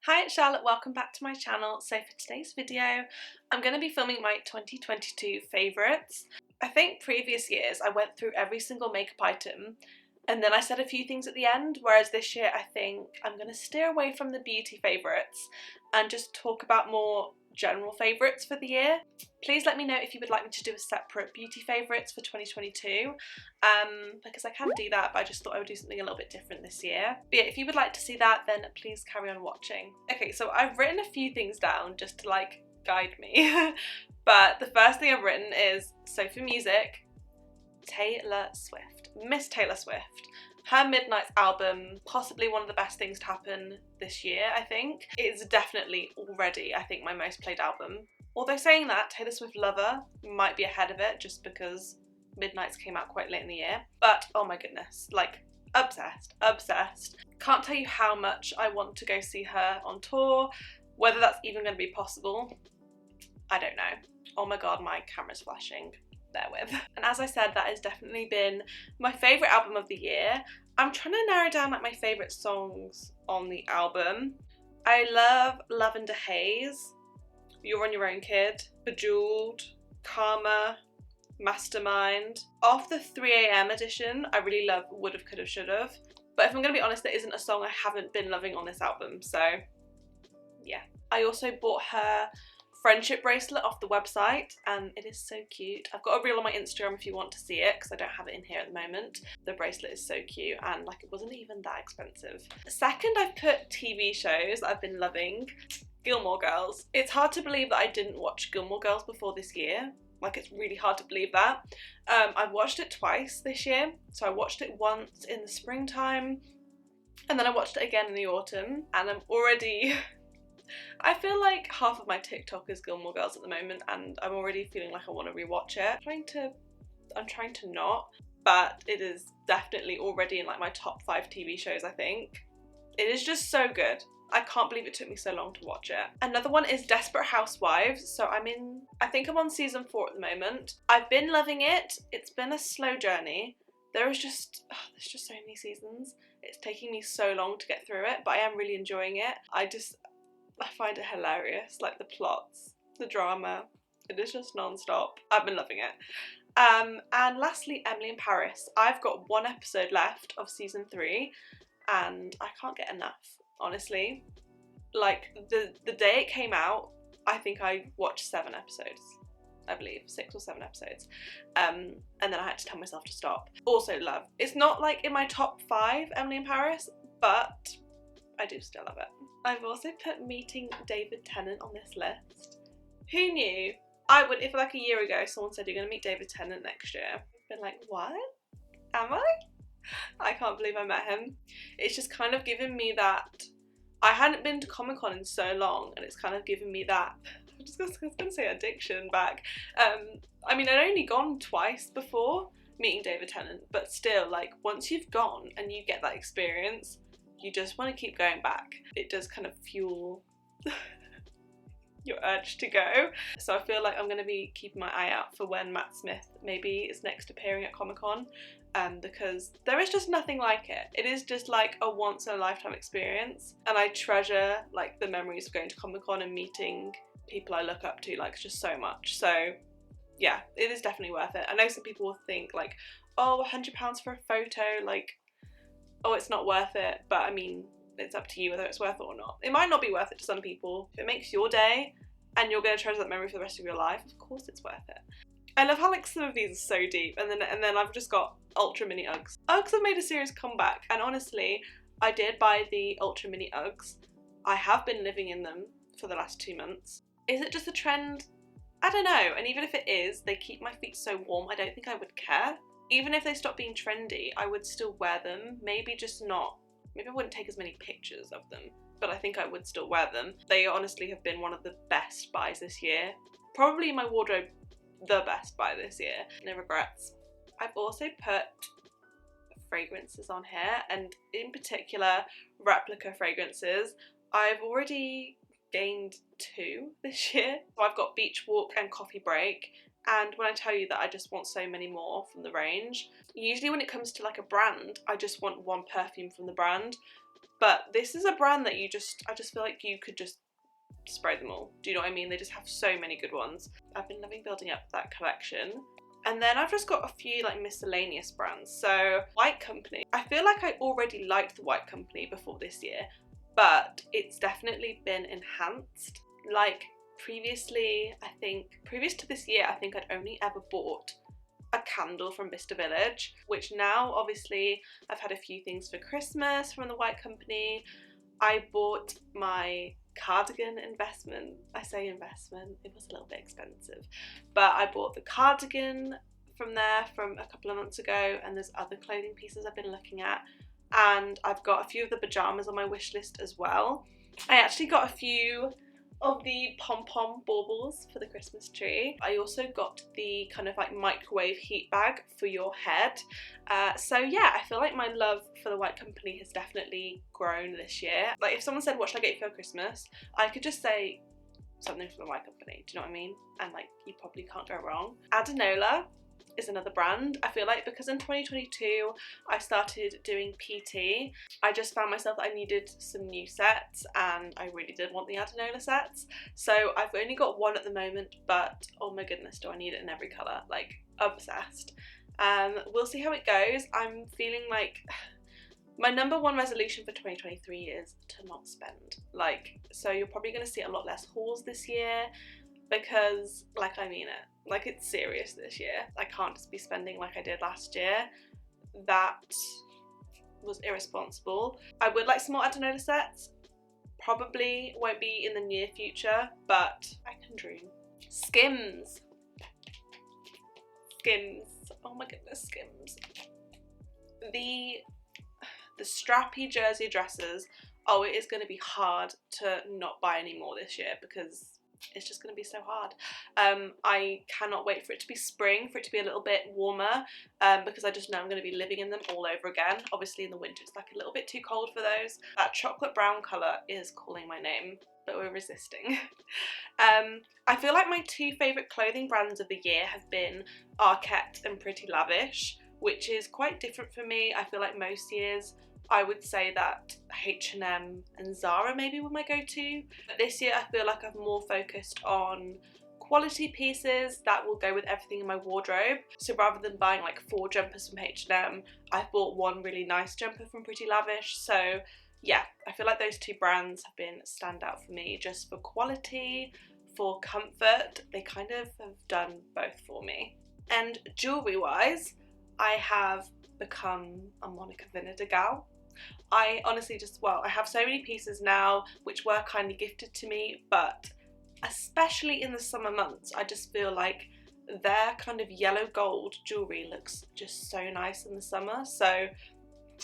Hi, it's Charlotte, welcome back to my channel. So for today's video, I'm going to be filming my 2022 favourites. I think previous years I went through every single makeup item and then I said a few things at the end, whereas this year I think I'm going to steer away from the beauty favourites and just talk about more general favourites for the year. Please let me know if you would like me to do a separate beauty favourites for 2022, because I can do that, but I just thought I would do something a little bit different this year. But yeah, if you would like to see that, then please carry on watching. Okay, so I've written a few things down just to like guide me, but the first thing I've written is, so for music, Taylor Swift. Miss Taylor Swift. Her Midnight's album, possibly one of the best things to happen this year, I think. It's definitely already, I think, my most played album. Although saying that, Taylor Swift Lover might be ahead of it just because Midnight's came out quite late in the year. But oh my goodness, like obsessed, obsessed. Can't tell you how much I want to go see her on tour. Whether that's even going to be possible, I don't know. Oh my god, my camera's flashing. Therewith. And as I said, that has definitely been my favourite album of the year. I'm trying to narrow down like my favourite songs on the album. I love Lavender Haze, You're on Your Own Kid, Bejeweled, Karma, Mastermind. Off the 3am edition, I really love Would've, Could've, Should've. But if I'm going to be honest, there isn't a song I haven't been loving on this album, so yeah. I also bought her friendship bracelet off the website and it is so cute. I've got a reel on my Instagram if you want to see it because I don't have it in here at the moment. The bracelet is so cute and like it wasn't even that expensive. Second, I've put TV shows that I've been loving. Gilmore Girls. It's hard to believe that I didn't watch Gilmore Girls before this year. Like it's really hard to believe that. I've watched it twice this year. So I watched it once in the springtime and then I watched it again in the autumn and I'm already I feel like half of my TikTok is Gilmore Girls at the moment and I'm already feeling like I want to rewatch it. I'm trying to not, but it is definitely already in like my top 5 TV shows, I think. It is just so good. I can't believe it took me so long to watch it. Another one is Desperate Housewives. So I think I'm on season 4 at the moment. I've been loving it. It's been a slow journey. There's just so many seasons. It's taking me so long to get through it, but I am really enjoying it. I find it hilarious, like the plots, the drama, it is just non-stop. I've been loving it. And lastly, Emily in Paris. I've got 1 episode left of season 3 and I can't get enough, honestly. Like the day it came out, I think I watched 7 episodes. I believe 6 or 7 episodes. And then I had to tell myself to stop. Also love. It's not like in my top 5, Emily in Paris, but I do still love it. I've also put Meeting David Tennant on this list. Who knew? I would, if like a year ago someone said you're going to meet David Tennant next year, I've been like, what? Am I? I can't believe I met him. It's just kind of given me that, I hadn't been to Comic-Con in so long and it's kind of given me that, I was going to say addiction back. I mean, I'd only gone twice before meeting David Tennant, but still, like, once you've gone and you get that experience, you just want to keep going back. It does kind of fuel your urge to go. So I feel like I'm going to be keeping my eye out for when Matt Smith maybe is next appearing at Comic-Con, because there is just nothing like it. It is just like a once in a lifetime experience and I treasure like the memories of going to Comic-Con and meeting people I look up to like just so much. So yeah, it is definitely worth it. I know some people will think like, oh, £100 for a photo, like, oh, it's not worth it, but I mean, it's up to you whether it's worth it or not. It might not be worth it to some people. If it makes your day and you're going to treasure that memory for the rest of your life, of course it's worth it. I love how like some of these are so deep, and then I've just got Ultra Mini Uggs. Uggs have made a serious comeback, and honestly, I did buy the Ultra Mini Uggs. I have been living in them for the last 2 months. Is it just a trend? I don't know, and even if it is, they keep my feet so warm, I don't think I would care. Even if they stopped being trendy, I would still wear them. Maybe I wouldn't take as many pictures of them, but I think I would still wear them. They honestly have been one of the best buys this year. Probably in my wardrobe, the best buy this year. No regrets. I've also put fragrances on here, and in particular, replica fragrances. I've already gained 2 this year. So I've got Beach Walk and Coffee Break. And when I tell you that I just want so many more from the range, usually when it comes to like a brand, I just want one perfume from the brand. But this is a brand that I just feel like you could just spray them all. Do you know what I mean? They just have so many good ones. I've been loving building up that collection. And then I've just got a few like miscellaneous brands. So White Company. I feel like I already liked the White Company before this year, but it's definitely been enhanced. Like previously, I think, previous to this year, I think I'd only ever bought a candle from Bicester Village, which now obviously I've had a few things for Christmas from the White Company. I bought my cardigan investment. I say investment, it was a little bit expensive, but I bought the cardigan from there from a couple of months ago, and there's other clothing pieces I've been looking at, and I've got a few of the pyjamas on my wish list as well. I actually got a few of the pom-pom baubles for the Christmas tree. I also got the kind of like microwave heat bag for your head. So yeah, I feel like my love for the White Company has definitely grown this year. Like if someone said, what should I get you for Christmas? I could just say something from the White Company, do you know what I mean? And like, you probably can't go wrong. Adenola is another brand. I feel like because in 2022 I started doing PT, I just found myself that I needed some new sets, and I really did want the Adenola sets. So I've only got one at the moment, but oh my goodness, do I need it in every colour, like obsessed. We'll see how it goes. I'm feeling like my number one resolution for 2023 is to not spend. Like, so you're probably going to see a lot less hauls this year, because like I mean it. Like it's serious this year. I can't just be spending like I did last year. That was irresponsible. I would like some more Adenola sets. Probably won't be in the near future, but I can dream. Skims. Skims. Oh my goodness, Skims. The strappy jersey dresses. Oh, it is going to be hard to not buy any more this year because it's just going to be so hard. I cannot wait for it to be spring, for it to be a little bit warmer, because I just know I'm going to be living in them all over again. Obviously in the winter it's like a little bit too cold for those. That chocolate brown colour is calling my name, but we're resisting. I feel like my two favourite clothing brands of the year have been Arket and Pretty Lavish, which is quite different for me. I feel like most years I would say that H&M and Zara maybe were my go-to, but this year I feel like I've more focused on quality pieces that will go with everything in my wardrobe. So rather than buying like 4 jumpers from H&M, I've bought one really nice jumper from Pretty Lavish. So yeah, I feel like those two brands have been standout for me, just for quality, for comfort. They kind of have done both for me. And jewellery wise, I have become a Monica Vinader gal. I honestly I have so many pieces now which were kindly gifted to me, but especially in the summer months, I just feel like their kind of yellow gold jewellery looks just so nice in the summer. So I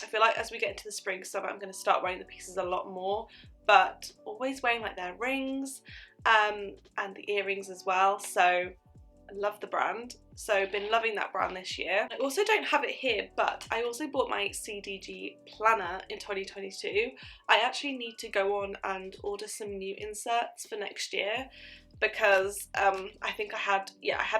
feel like as we get into the spring summer, I'm going to start wearing the pieces a lot more, but always wearing like their rings and the earrings as well. So I love the brand. So been loving that brand this year. I also don't have it here, but I also bought my CDG planner in 2022. I actually need to go on and order some new inserts for next year, because I think I had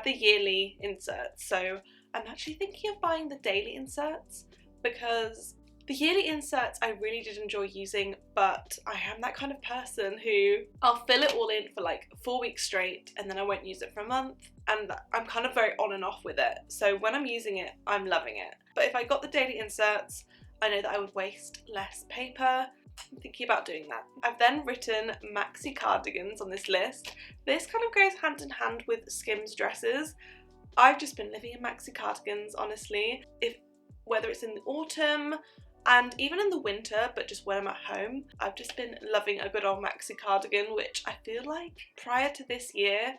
the yearly inserts. So I'm actually thinking of buying the daily inserts, because the yearly inserts I really did enjoy using, but I am that kind of person who I'll fill it all in for like 4 weeks straight and then I won't use it for a month, and I'm kind of very on and off with it. So when I'm using it, I'm loving it. But if I got the daily inserts, I know that I would waste less paper. I'm thinking about doing that. I've then written maxi cardigans on this list. This kind of goes hand in hand with Skims dresses. I've just been living in maxi cardigans, honestly. Whether it's in the autumn, and even in the winter, but just when I'm at home, I've just been loving a good old maxi cardigan, which I feel like prior to this year,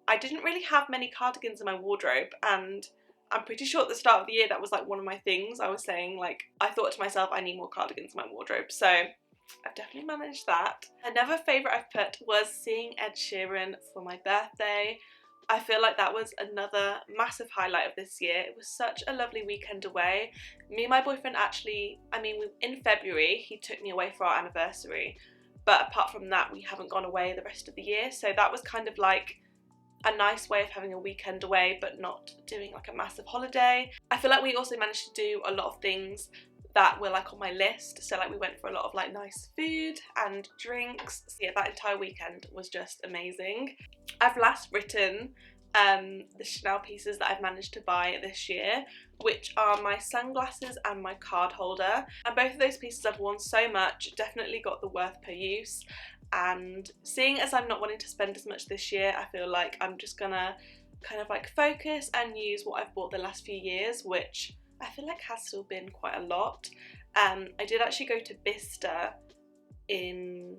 I didn't really have many cardigans in my wardrobe, and I'm pretty sure at the start of the year that was like one of my things. I was saying like, I thought to myself, I need more cardigans in my wardrobe, so I've definitely managed that. Another favourite I've put was seeing Ed Sheeran for my birthday. I feel like that was another massive highlight of this year. It was such a lovely weekend away. Me and my boyfriend actually, in February, he took me away for our anniversary. But apart from that, we haven't gone away the rest of the year. So that was kind of like a nice way of having a weekend away, but not doing like a massive holiday. I feel like we also managed to do a lot of things that were like on my list. So like we went for a lot of like nice food and drinks. So yeah, that entire weekend was just amazing. I've last written the Chanel pieces that I've managed to buy this year, which are my sunglasses and my card holder, and both of those pieces I've worn so much, definitely got the worth per use. And seeing as I'm not wanting to spend as much this year, I feel like I'm just gonna kind of like focus and use what I've bought the last few years, which I feel like has still been quite a lot. I did actually go to Bicester in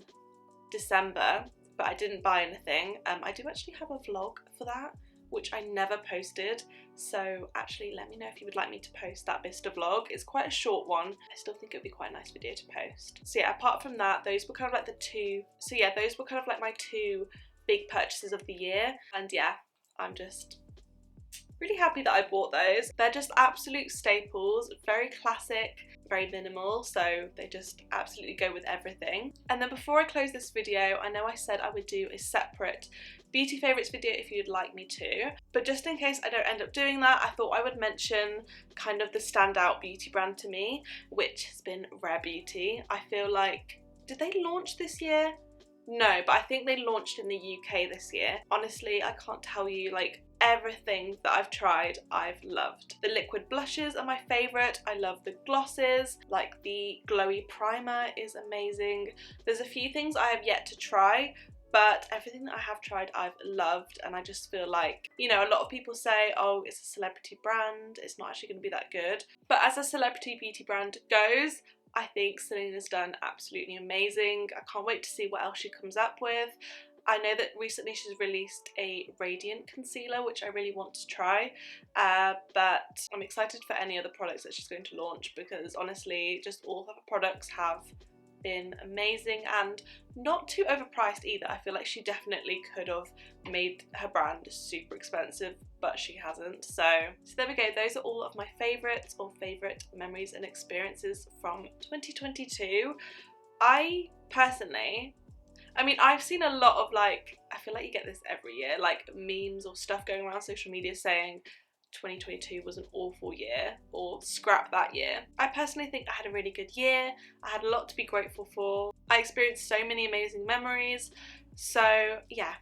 December, but I didn't buy anything. I do actually have a vlog for that, which I never posted, so actually let me know if you would like me to post that Bicester vlog. It's quite a short one. I still think it would be quite a nice video to post. So yeah, apart from that, those were kind of like those were kind of like my two big purchases of the year, and yeah, I'm just really happy that I bought those. They're just absolute staples, very classic, very minimal, so they just absolutely go with everything. And then before I close this video, I know I said I would do a separate beauty favourites video if you'd like me to, but just in case I don't end up doing that, I thought I would mention kind of the standout beauty brand to me, which has been Rare Beauty. I feel like, did they launch this year? No, but I think they launched in the UK this year. Honestly, I can't tell you, like, everything that I've tried, I've loved. The liquid blushes are my favourite. I love the glosses, like the glowy primer is amazing. There's a few things I have yet to try, but everything that I have tried I've loved, and I just feel like, you know, a lot of people say, oh, it's a celebrity brand, it's not actually going to be that good. But as a celebrity beauty brand goes, I think Selena's done absolutely amazing. I can't wait to see what else she comes up with. I know that recently she's released a radiant concealer, which I really want to try, but I'm excited for any other products that she's going to launch, because honestly, just all of her products have been amazing and not too overpriced either. I feel like she definitely could have made her brand super expensive, but she hasn't. So there we go. Those are all of my favourites or favourite memories and experiences from 2022. I personally, I mean, I've seen a lot of, like, I feel like you get this every year, like memes or stuff going around social media saying 2022 was an awful year or scrap that year. I personally think I had a really good year. I had a lot to be grateful for. I experienced so many amazing memories. So yeah,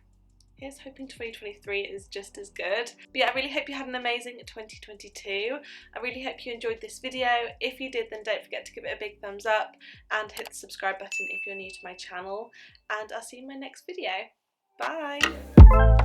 here's hoping 2023 is just as good. But yeah, I really hope you had an amazing 2022. I really hope you enjoyed this video. If you did, then don't forget to give it a big thumbs up and hit the subscribe button if you're new to my channel. And I'll see you in my next video. Bye!